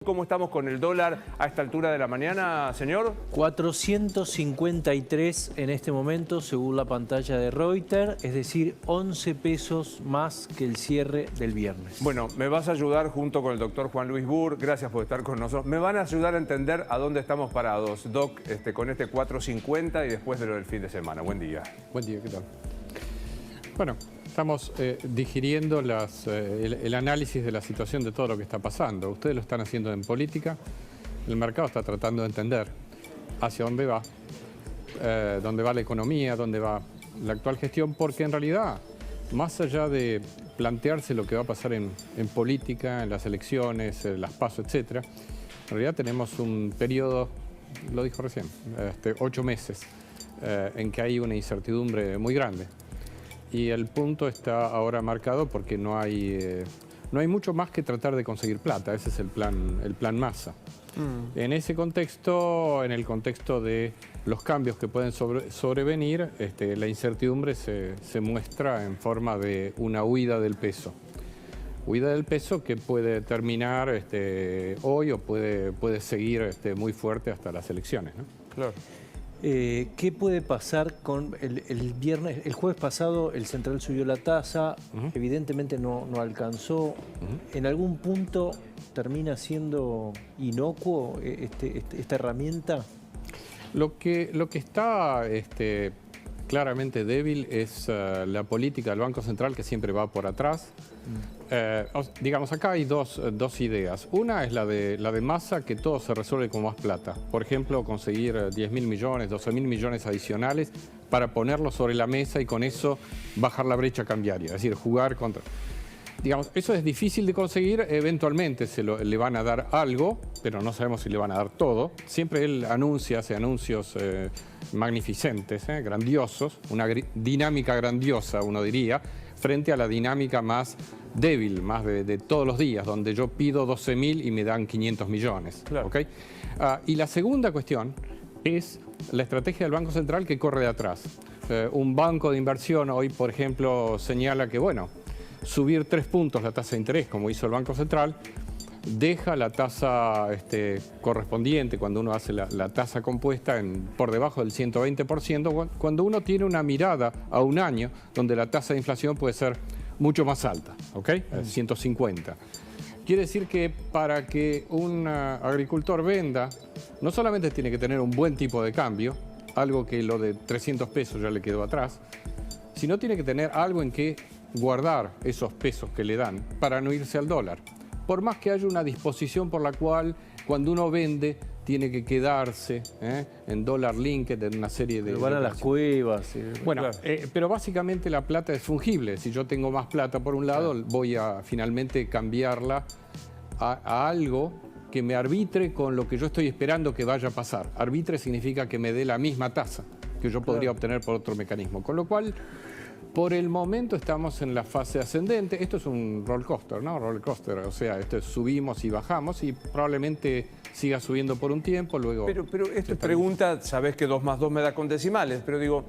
¿cómo estamos con el dólar a esta altura de la mañana, señor? 453 en este momento, según la pantalla de Reuters, es decir, 11 pesos más que el cierre del viernes. Bueno, me vas a ayudar junto con el doctor Juan Luis Burr, gracias por estar con nosotros. Me van a ayudar a entender a dónde estamos parados, Doc, con este 450 y después de lo del fin de semana. Buen día. Buen día, ¿qué tal? Bueno, estamos digiriendo el análisis de la situación de todo lo que está pasando. Ustedes lo están haciendo en política, el mercado está tratando de entender hacia dónde va la economía, dónde va la actual gestión, porque en realidad, más allá de plantearse lo que va a pasar en política, en las elecciones, las PASO, etc., en realidad tenemos un periodo, lo dijo recién, 8 meses, en que hay una incertidumbre muy grande. Y el punto está ahora marcado porque no hay mucho más que tratar de conseguir plata. Ese es el plan Massa. En ese contexto, en el contexto de los cambios que pueden sobrevenir, la incertidumbre se muestra en forma de una huida del peso. Huida del peso que puede terminar hoy o puede seguir muy fuerte hasta las elecciones, ¿no? Claro. ¿Qué puede pasar con el viernes? El jueves pasado el Central subió la tasa, evidentemente no alcanzó. ¿En algún punto termina siendo inocuo esta herramienta? Lo que está claramente débil es la política del Banco Central, que siempre va por atrás. Digamos, acá hay dos ideas. Una es la de Massa, que todo se resuelve con más plata. Por ejemplo, conseguir 10.000 millones, 12.000 millones adicionales para ponerlos sobre la mesa y con eso bajar la brecha cambiaria. Es decir, jugar contra... Digamos, eso es difícil de conseguir, eventualmente le van a dar algo, pero no sabemos si le van a dar todo. Siempre él hace anuncios magnificentes, grandiosos, una dinámica grandiosa, uno diría, frente a la dinámica más débil, más de todos los días, donde yo pido 12.000 y me dan 500 millones. Claro. ¿Okay? Y la segunda cuestión es la estrategia del Banco Central que corre de atrás. Un banco de inversión hoy, por ejemplo, señala que, bueno, subir 3 puntos la tasa de interés, como hizo el Banco Central, deja la tasa correspondiente, cuando uno hace la tasa compuesta, por debajo del 120%, cuando uno tiene una mirada a un año donde la tasa de inflación puede ser mucho más alta, ¿ok? 150. Quiere decir que para que un agricultor venda, no solamente tiene que tener un buen tipo de cambio, algo que lo de 300 pesos ya le quedó atrás, sino tiene que tener algo en que guardar esos pesos que le dan para no irse al dólar. Por más que haya una disposición por la cual cuando uno vende tiene que quedarse en dólar linked, en una serie de... Pero van a las cuevas. Bueno, claro. pero básicamente la plata es fungible. Si yo tengo más plata por un lado, voy a finalmente cambiarla a algo que me arbitre con lo que yo estoy esperando que vaya a pasar. Arbitre significa que me dé la misma tasa que yo podría obtener por otro mecanismo. Con lo cual, por el momento estamos en la fase ascendente. Esto es un roller coaster, ¿no? Roller coaster, o sea, subimos y bajamos y probablemente siga subiendo por un tiempo, luego... Pero esta pregunta, sabés que 2 más 2 me da con decimales, pero digo,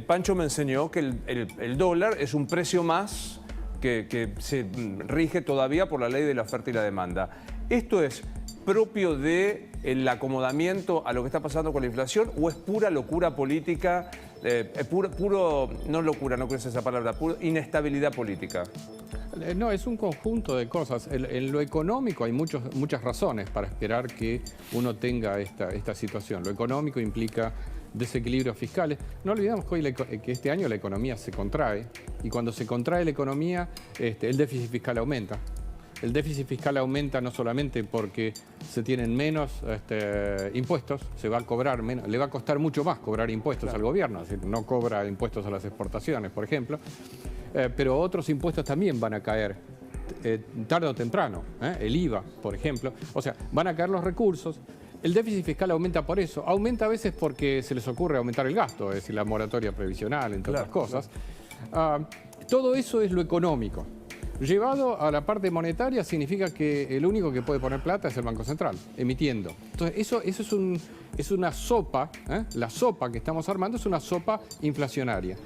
Pancho me enseñó que el dólar es un precio más que se rige todavía por la ley de la oferta y la demanda. ¿Esto es propio del acomodamiento a lo que está pasando con la inflación o es pura locura política, no locura, no creo que sea esa palabra, pura inestabilidad política? No, es un conjunto de cosas. En lo económico hay muchas razones para esperar que uno tenga esta situación. Lo económico implica desequilibrios fiscales. No olvidemos que, que este año la economía se contrae y cuando se contrae la economía, el déficit fiscal aumenta. El déficit fiscal aumenta no solamente porque se tienen menos impuestos, se va a cobrar menos, le va a costar mucho más cobrar impuestos al gobierno, es decir, no cobra impuestos a las exportaciones, por ejemplo, pero otros impuestos también van a caer tarde o temprano, el IVA, por ejemplo, o sea, van a caer los recursos. El déficit fiscal aumenta por eso, aumenta a veces porque se les ocurre aumentar el gasto, es decir, la moratoria previsional, entre otras cosas. Todo eso es lo económico. Llevado a la parte monetaria significa que el único que puede poner plata es el Banco Central, emitiendo. Entonces eso es una sopa, la sopa que estamos armando es una sopa inflacionaria.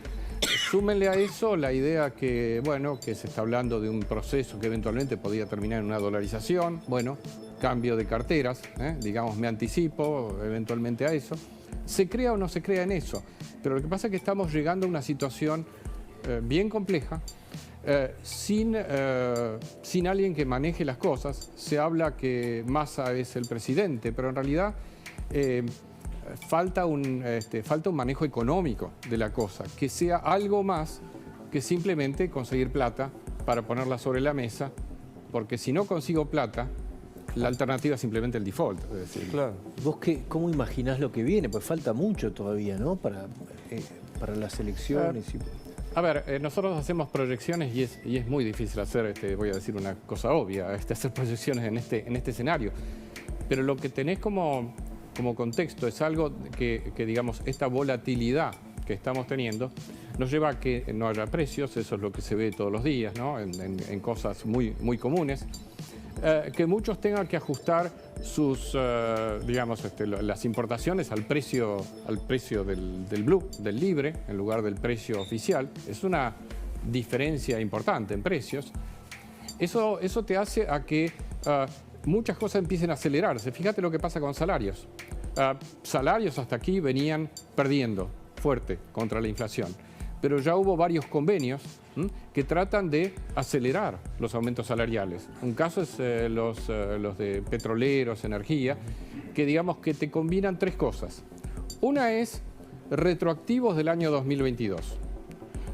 Súmenle a eso la idea que, bueno, que se está hablando de un proceso que eventualmente podría terminar en una dolarización. Bueno, cambio de carteras, digamos, me anticipo eventualmente a eso. Se crea o no se crea en eso, pero lo que pasa es que estamos llegando a una situación bien compleja, sin alguien que maneje las cosas. Se habla que Massa es el presidente, pero en realidad falta un manejo económico de la cosa, que sea algo más que simplemente conseguir plata para ponerla sobre la mesa, porque si no consigo plata, la alternativa es simplemente el default. Es decir, Claro. ¿Vos cómo imaginás lo que viene? Pues falta mucho todavía, ¿no? Para las elecciones. A ver, nosotros hacemos proyecciones y es muy difícil hacer, voy a decir una cosa obvia, hacer proyecciones en este escenario. Pero lo que tenés como contexto es algo que, digamos, esta volatilidad que estamos teniendo nos lleva a que no haya precios, eso es lo que se ve todos los días, ¿no? En cosas muy, muy comunes. Que muchos tengan que ajustar sus, digamos, las importaciones al precio del blue, del libre, en lugar del precio oficial. Es una diferencia importante en precios. Eso te hace a que muchas cosas empiecen a acelerarse. Fíjate lo que pasa con salarios. Salarios hasta aquí venían perdiendo fuerte contra la inflación, pero ya hubo varios convenios que tratan de acelerar los aumentos salariales. Un caso es los de petroleros, energía, que digamos que te combinan tres cosas. Una es retroactivos del año 2022.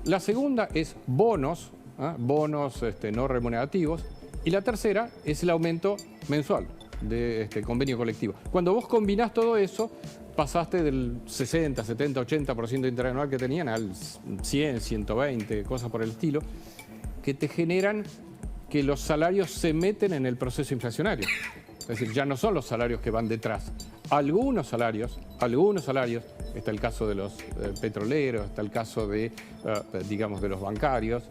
La segunda es bonos, bonos no remunerativos. Y la tercera es el aumento mensual de este convenio colectivo. Cuando vos combinás todo eso, pasaste del 60, 70, 80% de interés anual que tenían al 100, 120, cosas por el estilo, que te generan que los salarios se meten en el proceso inflacionario. Es decir, ya no son los salarios que van detrás. Algunos salarios, está el caso de los petroleros, está el caso de, digamos, de los bancarios,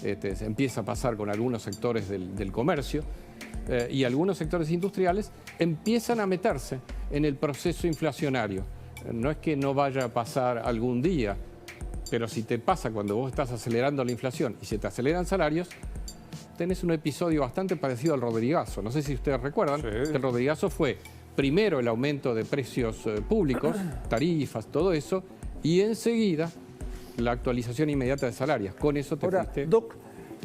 se empieza a pasar con algunos sectores del comercio, y algunos sectores industriales empiezan a meterse en el proceso inflacionario. No es que no vaya a pasar algún día, pero si te pasa cuando vos estás acelerando la inflación y se te aceleran salarios, tenés un episodio bastante parecido al Rodrigazo. No sé si ustedes recuerdan, Sí. que el Rodrigazo fue primero el aumento de precios públicos, tarifas, todo eso, y enseguida la actualización inmediata de salarios. Con eso te Ahora, fuiste... Doc,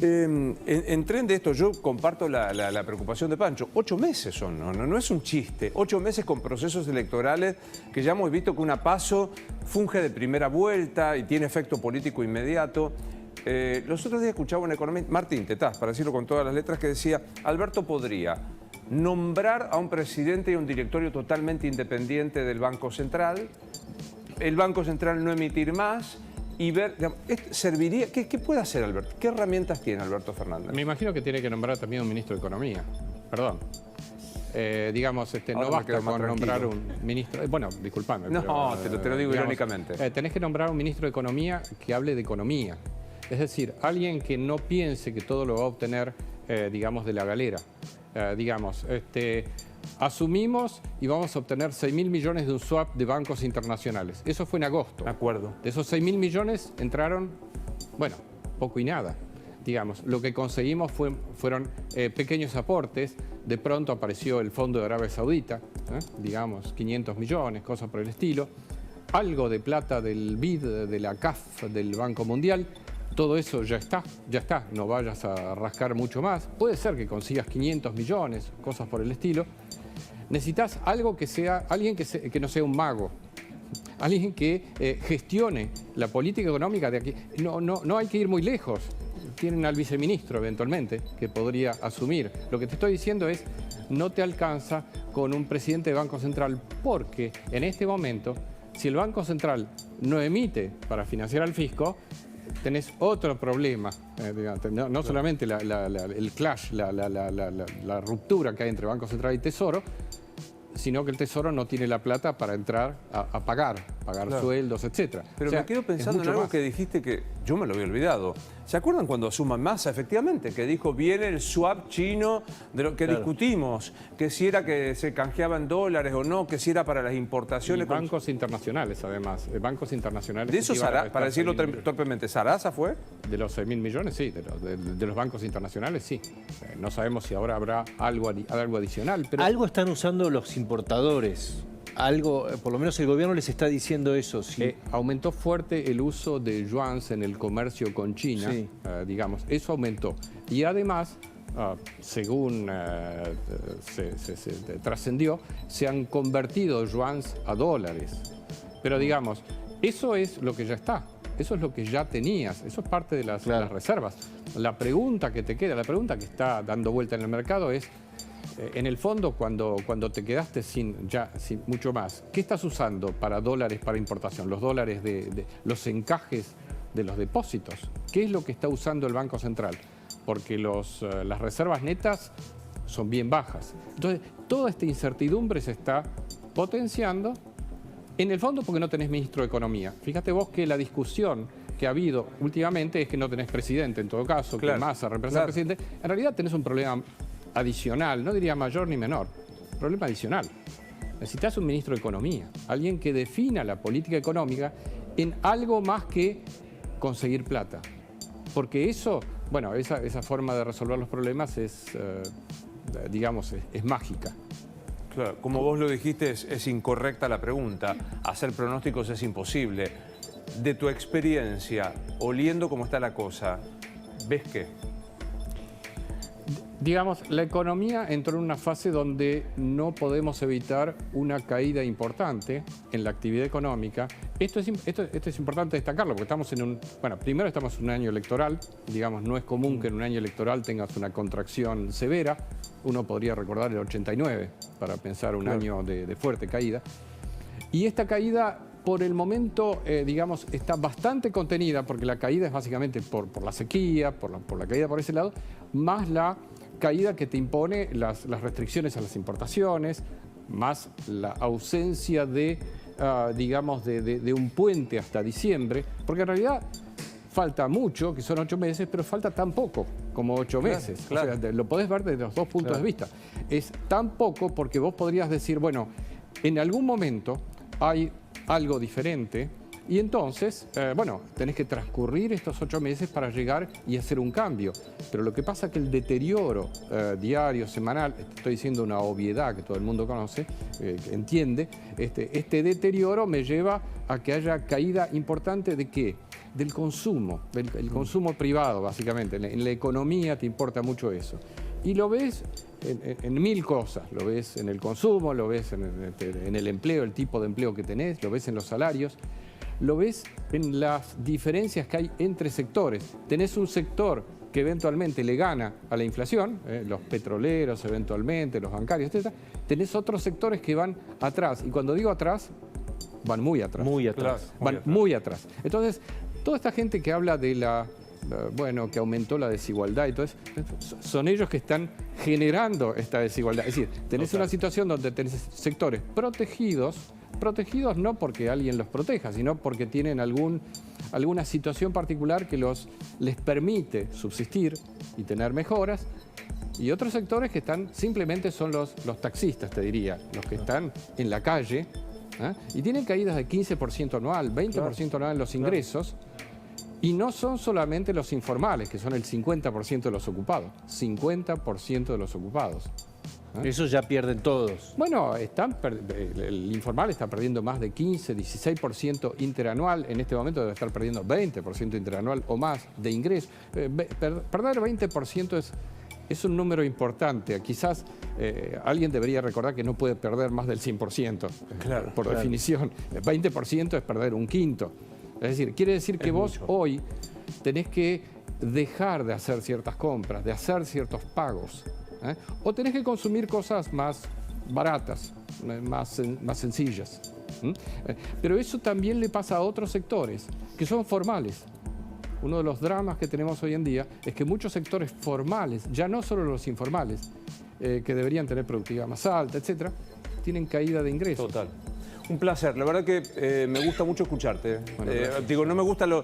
en tren de esto, yo comparto la preocupación de Pancho. 8 meses son, no es un chiste. 8 meses con procesos electorales que ya hemos visto que una PASO funge de primera vuelta y tiene efecto político inmediato. Los otros días escuchaba un economista, Martín Tetaz, para decirlo con todas las letras, que decía: Alberto podría nombrar a un presidente y un directorio totalmente independiente del Banco Central, el Banco Central no emitir más y ver, digamos, serviría. ¿Qué puede hacer Alberto? ¿Qué herramientas tiene Alberto Fernández? Me imagino que tiene que nombrar también un ministro de Economía. Perdón. Digamos, Ahora no me basta quedo más con nombrar tranquilo. un ministro... Bueno, discúlpame. No, pero, te lo digo digamos, irónicamente. Tenés que nombrar un ministro de Economía que hable de economía. Es decir, alguien que no piense que todo lo va a obtener, digamos, de la galera. Digamos, asumimos y vamos a obtener 6.000 millones de un swap de bancos internacionales. Eso fue en agosto. De acuerdo. De esos 6.000 millones entraron, bueno, poco y nada. Digamos, lo que conseguimos fueron pequeños aportes. De pronto apareció el Fondo de Arabia Saudita, digamos, 500 millones, cosas por el estilo. Algo de plata del BID, de la CAF, del Banco Mundial. Todo eso ya está, no vayas a rascar mucho más. Puede ser que consigas 500 millones, cosas por el estilo. Necesitas algo que sea, alguien que no sea un mago, alguien que gestione la política económica de aquí. No hay que ir muy lejos. Tienen al viceministro eventualmente que podría asumir. Lo que te estoy diciendo es, no te alcanza con un presidente de Banco Central, porque en este momento, si el Banco Central no emite para financiar al fisco, tenés otro problema, no solamente el clash, la ruptura que hay entre Banco Central y Tesoro, sino que el Tesoro no tiene la plata para entrar a pagar Claro. sueldos, etc. Pero O sea, me quedo es pensando en mucho algo más. que dijiste que yo me lo había olvidado. ¿Se acuerdan cuando asuman Massa, efectivamente, que dijo, viene el swap chino de lo que discutimos, que si era que se canjeaban dólares o no, que si era para las importaciones? Y bancos internacionales, además. Bancos internacionales. De eso, para decirlo torpemente, ¿Sarasa fue? De los 6.000 millones, sí. De los bancos internacionales, sí. No sabemos si ahora habrá algo adicional, pero... Algo están usando los importadores. Algo, por lo menos el gobierno les está diciendo eso. Sí. Aumentó fuerte el uso de yuans en el comercio con China, sí. Digamos. Eso aumentó. Y además, según se trascendió, se han convertido yuans a dólares. Pero digamos, eso es lo que ya está. Eso es lo que ya tenías. Eso es parte de las reservas. La pregunta que te queda, la pregunta que está dando vuelta en el mercado es, en el fondo, cuando te quedaste sin mucho más, ¿qué estás usando para dólares para importación? Los dólares de los encajes de los depósitos. ¿Qué es lo que está usando el Banco Central? Porque las reservas netas son bien bajas. Entonces, toda esta incertidumbre se está potenciando, en el fondo porque no tenés ministro de Economía. Fíjate vos que la discusión que ha habido últimamente es que no tenés presidente, en todo caso, que Massa representa al presidente. En realidad tenés un problema adicional, no diría mayor ni menor, problema adicional. Necesitas un ministro de Economía, alguien que defina la política económica en algo más que conseguir plata. Porque eso, bueno, esa forma de resolver los problemas es, digamos, es mágica. Claro, como vos lo dijiste, es incorrecta la pregunta. Hacer pronósticos es imposible. De tu experiencia, oliendo cómo está la cosa, ¿ves qué? Digamos, la economía entró en una fase donde no podemos evitar una caída importante en la actividad económica. Esto es importante destacarlo, porque estamos en primero estamos en un año electoral, digamos, no es común que en un año electoral tengas una contracción severa. Uno podría recordar el 89 para pensar un año de fuerte caída. Y esta caída, por el momento, digamos, está bastante contenida, porque la caída es básicamente por la sequía, por la caída por ese lado, más la caída que te impone las restricciones a las importaciones, más la ausencia digamos, de un puente hasta diciembre, porque en realidad falta mucho, que son 8 meses, pero falta tan poco como 8 meses. Claro. O sea, lo podés ver desde los dos puntos de vista. Es tan poco porque vos podrías decir, bueno, en algún momento hay algo diferente y entonces, tenés que transcurrir estos 8 meses para llegar y hacer un cambio. Pero lo que pasa es que el deterioro diario, semanal, estoy diciendo una obviedad que todo el mundo conoce, que entiende, este deterioro me lleva a que haya caída importante ¿de qué? Del consumo, el consumo privado, básicamente. En la economía te importa mucho eso. Y lo ves en mil cosas. Lo ves en el consumo, lo ves en el empleo, el tipo de empleo que tenés, lo ves en los salarios, lo ves en las diferencias que hay entre sectores. Tenés un sector que eventualmente le gana a la inflación, los petroleros eventualmente, los bancarios, etc. Tenés otros sectores que van atrás. Y cuando digo atrás, van muy atrás. Muy atrás. Van muy atrás. Entonces, toda esta gente que habla de que aumentó la desigualdad y todo eso, son ellos que están generando esta desigualdad. Es decir, tenés una situación donde tenés sectores protegidos no porque alguien los proteja, sino porque tienen alguna situación particular que les permite subsistir y tener mejoras, y otros sectores que simplemente son los taxistas, te diría, los que están en la calle, y tienen caídas de 15% anual, 20% anual en los ingresos. Y no son solamente los informales, que son el 50% de los ocupados. 50% de los ocupados. Eso ya pierden todos. Bueno, el informal está perdiendo más de 15, 16% interanual. En este momento debe estar perdiendo 20% interanual o más de ingresos. Perder 20% es un número importante. Quizás alguien debería recordar que no puede perder más del 100%, por definición. 20% es perder un quinto. Es decir, quiere decir que vos hoy tenés que dejar de hacer ciertas compras, de hacer ciertos pagos, o tenés que consumir cosas más baratas, más sencillas. Pero eso también le pasa a otros sectores que son formales. Uno de los dramas que tenemos hoy en día es que muchos sectores formales, ya no solo los informales, que deberían tener productividad más alta, etcétera, tienen caída de ingresos. Total. Un placer, la verdad que me gusta mucho escucharte. Bueno, gracias. Digo, no me gusta lo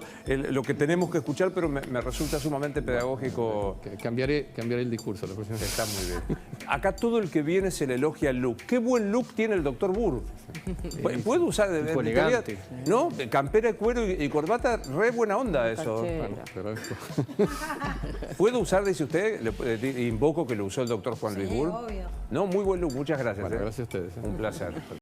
que tenemos que escuchar, pero me resulta sumamente pedagógico. Cambiaré el discurso la próxima vez. Está muy bien. Acá todo el que viene se le elogia el look. Qué buen look tiene el doctor Burr. ¿Puedo usar? Tipo elegante. ¿No? Campera de cuero y corbata, re buena onda eso. Bueno, te agradezco. ¿Puedo usar, dice usted? Invoco que lo usó el doctor Juan Luis Burr. Obvio. No, muy buen look, muchas gracias. Bueno, gracias a ustedes. Un placer.